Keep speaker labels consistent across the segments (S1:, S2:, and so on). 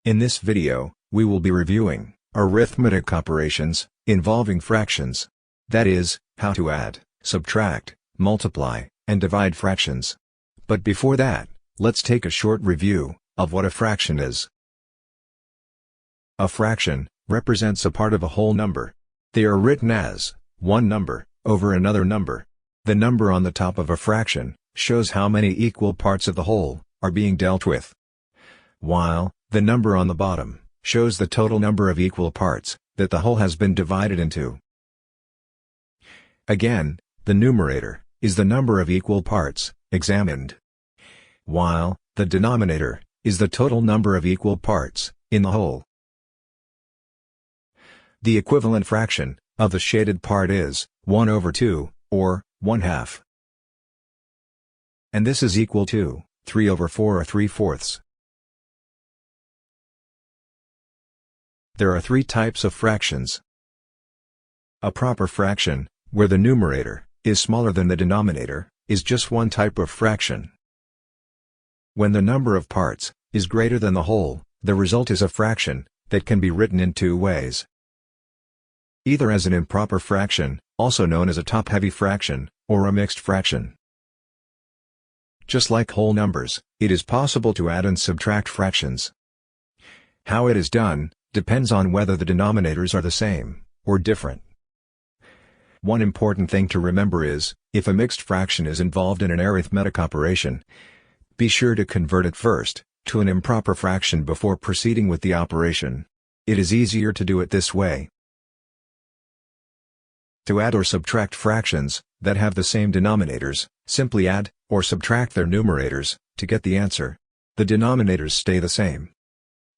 S1: In this video, we will be reviewing arithmetic operations involving fractions. That is, how to add, subtract, multiply, and divide fractions. But before that, let's take a short review of what a fraction is. A fraction represents a part of a whole number. They are written as one number over another number. The number on the top of a fraction shows how many equal parts of the whole are being dealt with, while the number on the bottom shows the total number of equal parts that the whole has been divided into. Again, the numerator is the number of equal parts examined, while the denominator is the total number of equal parts in the whole. The equivalent fraction of the shaded part is 1 over 2, or 1/2. And this is equal to 3 over 4 or 3/4. There are three types of fractions. A proper fraction, where the numerator is smaller than the denominator, is just one type of fraction. When the number of parts is greater than the whole, the result is a fraction that can be written in two ways. Either as an improper fraction, also known as a top-heavy fraction, or a mixed fraction. Just like whole numbers, it is possible to add and subtract fractions. How it is done depends on whether the denominators are the same or different. One important thing to remember is, if a mixed fraction is involved in an arithmetic operation, be sure to convert it first to an improper fraction before proceeding with the operation. It is easier to do it this way. To add or subtract fractions that have the same denominators, simply add or subtract their numerators to get the answer. The denominators stay the same.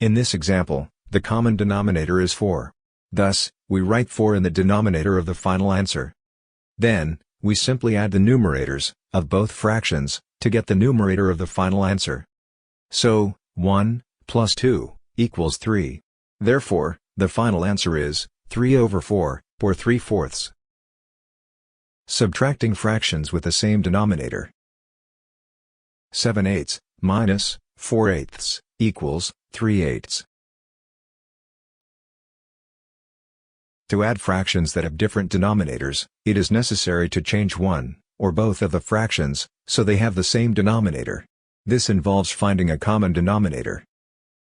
S1: In this example, the common denominator is 4. Thus, we write 4 in the denominator of the final answer. Then, we simply add the numerators of both fractions to get the numerator of the final answer. So, 1 plus 2 equals 3. Therefore, the final answer is 3 over 4, or 3/4. Subtracting fractions with the same denominator. 7/8 minus 4/8 equals 3/8. To add fractions that have different denominators, it is necessary to change one or both of the fractions so they have the same denominator. This involves finding a common denominator.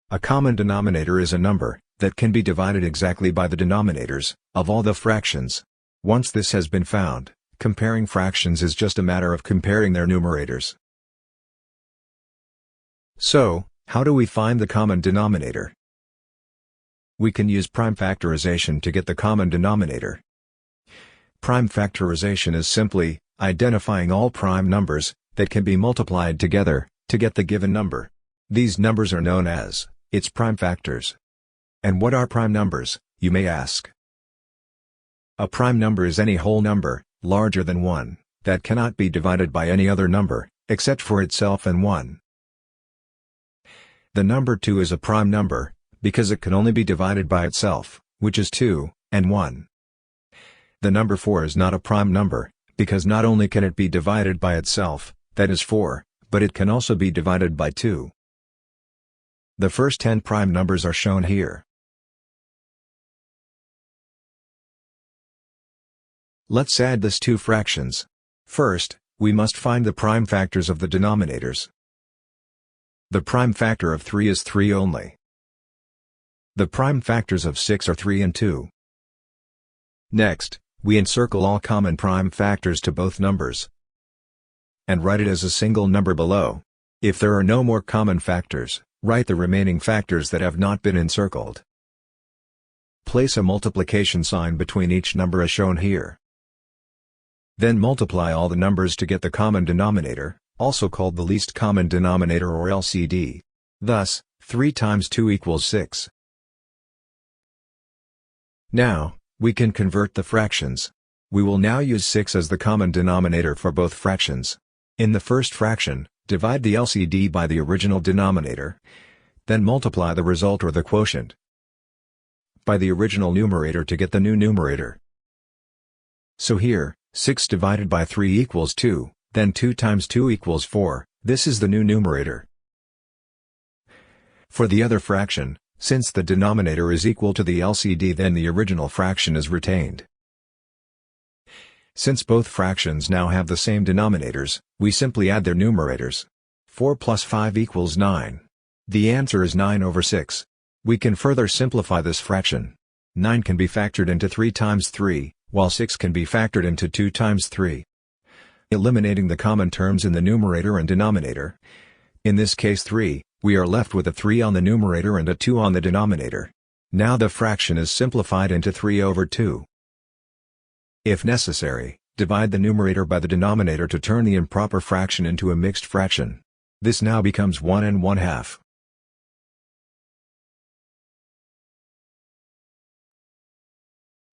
S1: A common denominator is a number that can be divided exactly by the denominators of all the fractions. Once this has been found, comparing fractions is just a matter of comparing their numerators. So, how do we find the common denominator? We can use prime factorization to get the common denominator. Prime factorization is simply identifying all prime numbers that can be multiplied together to get the given number. These numbers are known as its prime factors. And what are prime numbers, you may ask? A prime number is any whole number, larger than 1, that cannot be divided by any other number, except for itself and 1. The number 2 is a prime number, because it can only be divided by itself, which is 2, and 1. The number 4 is not a prime number, because not only can it be divided by itself, that is 4, but it can also be divided by 2. The first 10 prime numbers are shown here. Let's add these two fractions. First, we must find the prime factors of the denominators. The prime factor of 3 is 3 only. The prime factors of 6 are 3 and 2. Next, we encircle all common prime factors to both numbers and write it as a single number below. If there are no more common factors, write the remaining factors that have not been encircled. Place a multiplication sign between each number as shown here. Then multiply all the numbers to get the common denominator, also called the least common denominator or LCD. Thus, 3 times 2 equals 6. Now, we can convert the fractions. We will now use 6 as the common denominator for both fractions. In the first fraction, divide the LCD by the original denominator. Then multiply the result or the quotient by the original numerator to get the new numerator. So here, 6 divided by 3 equals 2, then 2 times 2 equals 4, this is the new numerator. For the other fraction, Since the denominator is equal to the LCD, then the original fraction is retained. Since both fractions now have the same denominators, we simply add their numerators. 4 plus 5 equals 9. The answer is 9/6. We can further simplify this fraction. 9 can be factored into 3 times 3, while 6 can be factored into 2 times 3. Eliminating the common terms in the numerator and denominator. In this case 3, we are left with a 3 on the numerator and a 2 on the denominator. Now the fraction is simplified into 3/2. If necessary, divide the numerator by the denominator to turn the improper fraction into a mixed fraction. This now becomes 1 1/2.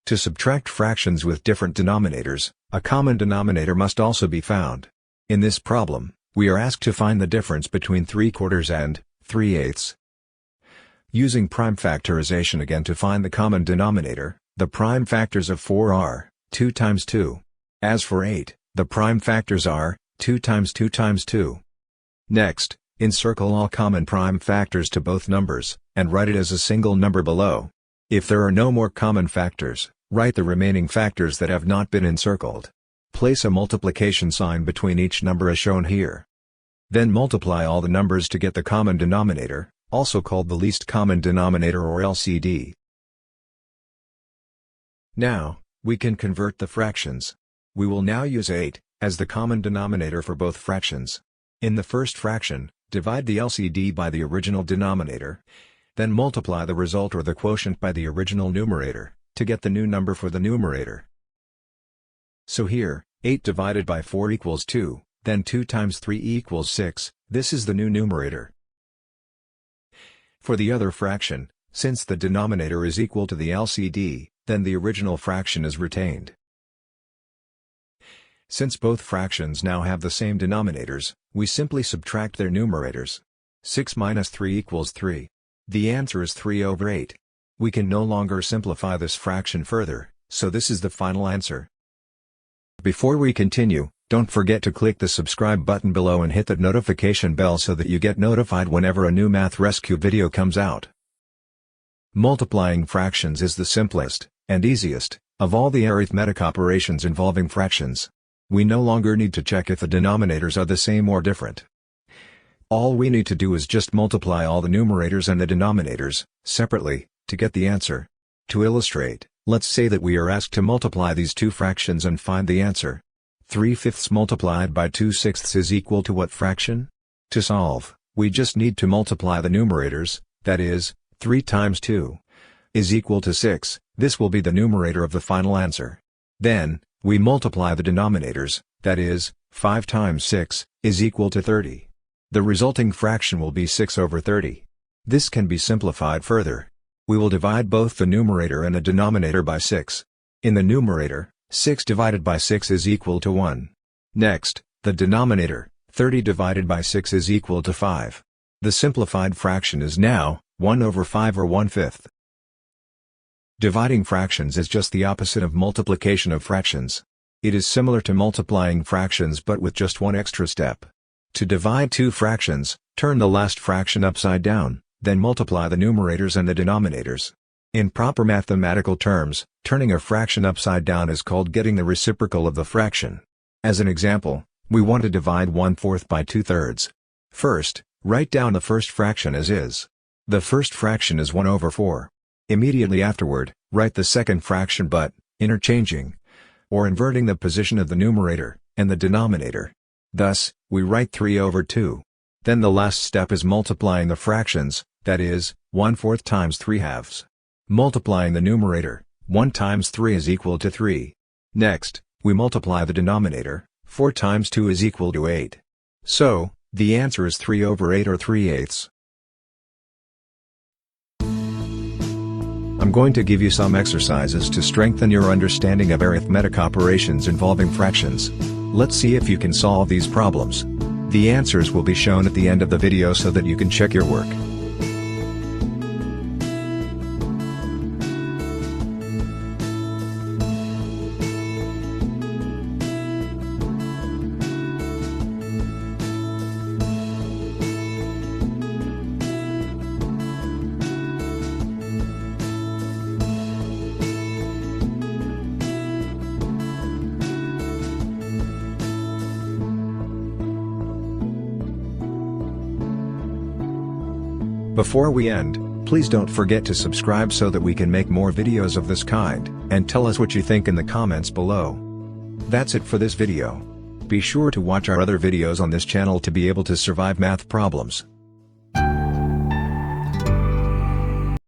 S1: To subtract fractions with different denominators, a common denominator must also be found. In this problem, we are asked to find the difference between 3/4 and 3/8. Using prime factorization again to find the common denominator, the prime factors of 4 are 2 times 2. As for 8, the prime factors are 2 times 2 times 2. Next, encircle all common prime factors to both numbers, and write it as a single number below. If there are no more common factors, write the remaining factors that have not been encircled. Place a multiplication sign between each number as shown here. Then multiply all the numbers to get the common denominator, also called the least common denominator or LCD. Now, we can convert the fractions. We will now use 8 as the common denominator for both fractions. In the first fraction, divide the LCD by the original denominator. Then multiply the result or the quotient by the original numerator, to get the new number for the numerator. So here, 8 divided by 4 equals 2, then 2 times 3 equals 6, this is the new numerator. For the other fraction, since the denominator is equal to the LCD, then the original fraction is retained. Since both fractions now have the same denominators, we simply subtract their numerators. 6 minus 3 equals 3. The answer is 3/8. We can no longer simplify this fraction further, so this is the final answer. Before we continue, don't forget to click the subscribe button below and hit that notification bell so that you get notified whenever a new Math Rescue video comes out. Multiplying fractions is the simplest, and easiest, of all the arithmetic operations involving fractions. We no longer need to check if the denominators are the same or different. All we need to do is just multiply all the numerators and the denominators, separately, to get the answer. To illustrate, let's say that we are asked to multiply these two fractions and find the answer. 3/5 multiplied by 2/6 is equal to what fraction? To solve, we just need to multiply the numerators, that is, 3 times 2 is equal to 6, this will be the numerator of the final answer. Then, we multiply the denominators, that is, 5 times 6, is equal to 30. The resulting fraction will be 6/30. This can be simplified further. We will divide both the numerator and the denominator by 6. In the numerator, 6 divided by 6 is equal to 1. Next, the denominator, 30 divided by 6 is equal to 5. The simplified fraction is now 1/5 or 1/5. Dividing fractions is just the opposite of multiplication of fractions. It is similar to multiplying fractions but with just one extra step. To divide two fractions, turn the last fraction upside down, then multiply the numerators and the denominators. In proper mathematical terms, turning a fraction upside down is called getting the reciprocal of the fraction. As an example, we want to divide 1/4 by 2/3. First, write down the first fraction as is. The first fraction is 1/4. Immediately afterward, write the second fraction but, interchanging, or inverting the position of the numerator, and the denominator. Thus, we write 3/2. Then the last step is multiplying the fractions, that is, 1/4 times 3/2. Multiplying the numerator, 1 times 3 is equal to 3. Next, we multiply the denominator, 4 times 2 is equal to 8. So, the answer is 3/8 or 3/8. I'm going to give you some exercises to strengthen your understanding of arithmetic operations involving fractions. Let's see if you can solve these problems. The answers will be shown at the end of the video so that you can check your work. Before we end, please don't forget to subscribe so that we can make more videos of this kind, and tell us what you think in the comments below. That's it for this video. Be sure to watch our other videos on this channel to be able to survive math problems.